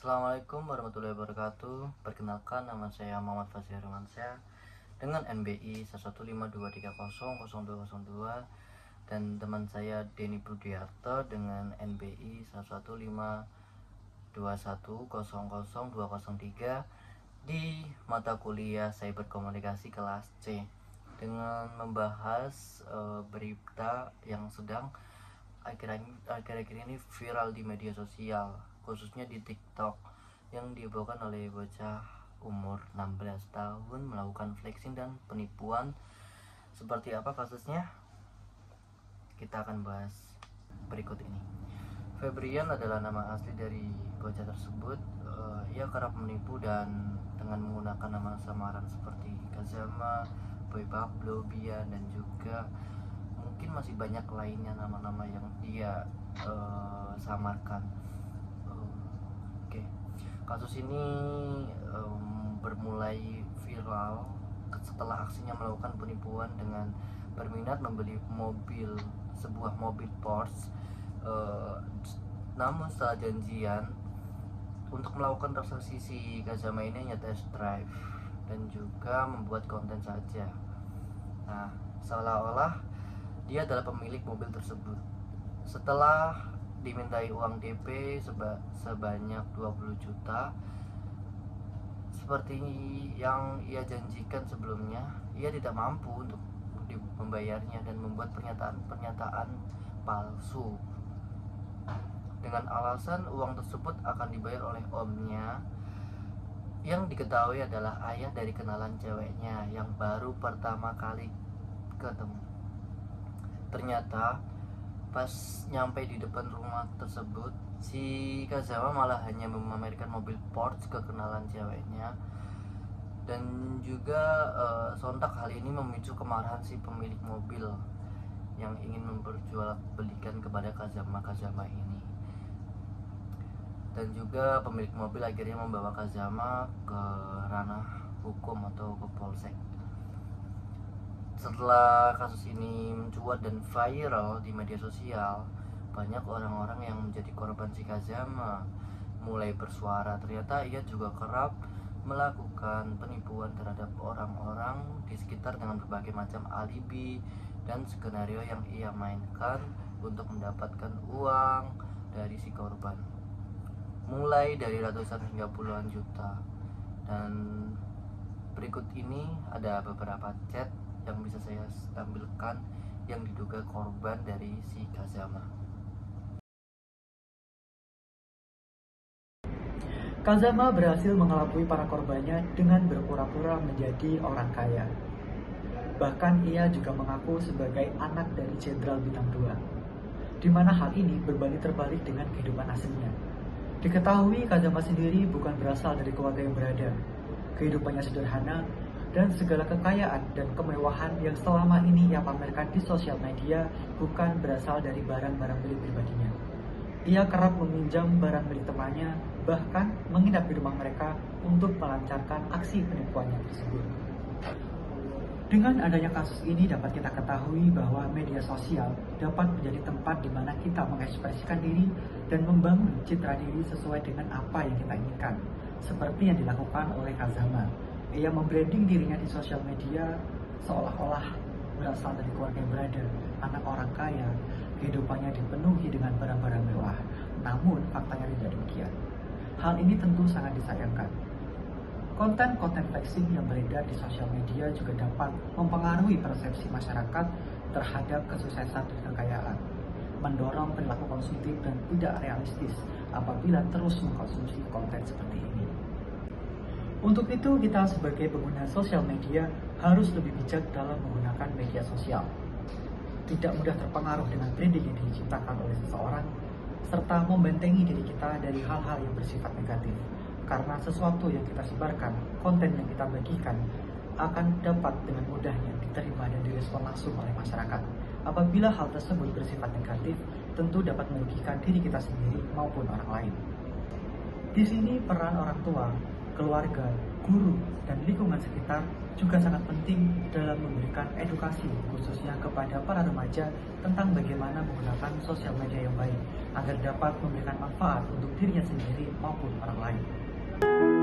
Assalamualaikum warahmatullahi wabarakatuh. Perkenalkan, nama saya Muhammad Fazil Romansyah dengan NBI 152300202 dan teman saya Denny Budiarto dengan NBI 11521000203 di mata kuliah Cyber Komunikasi kelas C dengan membahas berita yang sedang akhir-akhir ini viral di media sosial, khususnya di TikTok, yang dibawakan oleh bocah umur 16 tahun melakukan flexing dan penipuan. Seperti apa kasusnya? Kita akan bahas berikut ini. Febrian adalah nama asli dari bocah tersebut. Ia kerap menipu dan dengan menggunakan nama samaran seperti Kazama, Boy Pablo, Bian, dan juga mungkin masih banyak lainnya nama-nama yang dia samarkan. Oke. Kasus ini bermulai viral setelah aksinya melakukan penipuan dengan berminat membeli sebuah mobil Porsche. Namun setelah janjian untuk melakukan transaksi, si Kazama ini hanya test drive dan juga membuat konten saja. Nah, seolah-olah dia adalah pemilik mobil tersebut. Setelah dimintai uang DP sebanyak 20 juta seperti yang ia janjikan sebelumnya, ia tidak mampu untuk membayarnya dan membuat pernyataan palsu dengan alasan uang tersebut akan dibayar oleh omnya yang diketahui adalah ayah dari kenalan ceweknya yang baru pertama kali ketemu. Ternyata pas nyampe di depan rumah tersebut, si Kazama malah hanya memamerkan mobil Porsche ke kenalan ceweknya, dan juga sontak hal ini memicu kemarahan si pemilik mobil yang ingin memperjualbelikan kepada Kazama ini. Dan juga pemilik mobil akhirnya membawa Kazama ke ranah hukum atau ke polsek. Setelah kasus ini mencuat dan viral di media sosial, banyak orang-orang yang menjadi korban si Kazama mulai bersuara. Ternyata ia juga kerap melakukan penipuan terhadap orang-orang di sekitar dengan berbagai macam alibi dan skenario yang ia mainkan untuk mendapatkan uang dari si korban, mulai dari ratusan hingga puluhan juta. Dan berikut ini ada beberapa chat yang bisa saya tampilkan yang diduga korban dari si Kazama. Kazama berhasil mengelabui para korbannya dengan berpura-pura menjadi orang kaya. Bahkan ia juga mengaku sebagai anak dari Jenderal Bintang 2, di mana hal ini berbanding terbalik dengan kehidupan aslinya. Diketahui Kazama sendiri bukan berasal dari keluarga yang berada. Kehidupannya sederhana, dan segala kekayaan dan kemewahan yang selama ini ia pamerkan di sosial media bukan berasal dari barang-barang milik pribadinya. Ia kerap meminjam barang milik temannya, bahkan menginap di rumah mereka untuk melancarkan aksi penipuannya tersebut. Dengan adanya kasus ini dapat kita ketahui bahwa media sosial dapat menjadi tempat di mana kita mengekspresikan diri dan membangun citra diri sesuai dengan apa yang kita inginkan, seperti yang dilakukan oleh Kazama. Ia membranding dirinya di sosial media seolah-olah berasal dari keluarga yang berada, anak orang kaya, kehidupannya dipenuhi dengan barang-barang mewah. Namun faktanya tidak demikian. Hal ini tentu sangat disayangkan. Konten-konten flexing yang beredar di sosial media juga dapat mempengaruhi persepsi masyarakat terhadap kesuksesan dan kekayaan, mendorong perilaku konsumtif dan tidak realistis apabila terus mengkonsumsi konten seperti ini. Untuk itu, kita sebagai pengguna sosial media harus lebih bijak dalam menggunakan media sosial. Tidak mudah terpengaruh dengan branding yang diciptakan oleh seseorang, serta membentengi diri kita dari hal-hal yang bersifat negatif. Karena sesuatu yang kita sebarkan, konten yang kita bagikan, akan dapat dengan mudahnya diterima dan direspon langsung oleh masyarakat. Apabila hal tersebut bersifat negatif, tentu dapat merugikan diri kita sendiri maupun orang lain. Di sini peran orang tua, keluarga, guru, dan lingkungan sekitar juga sangat penting dalam memberikan edukasi khususnya kepada para remaja tentang bagaimana menggunakan sosial media yang baik agar dapat memberikan manfaat untuk dirinya sendiri maupun orang lain.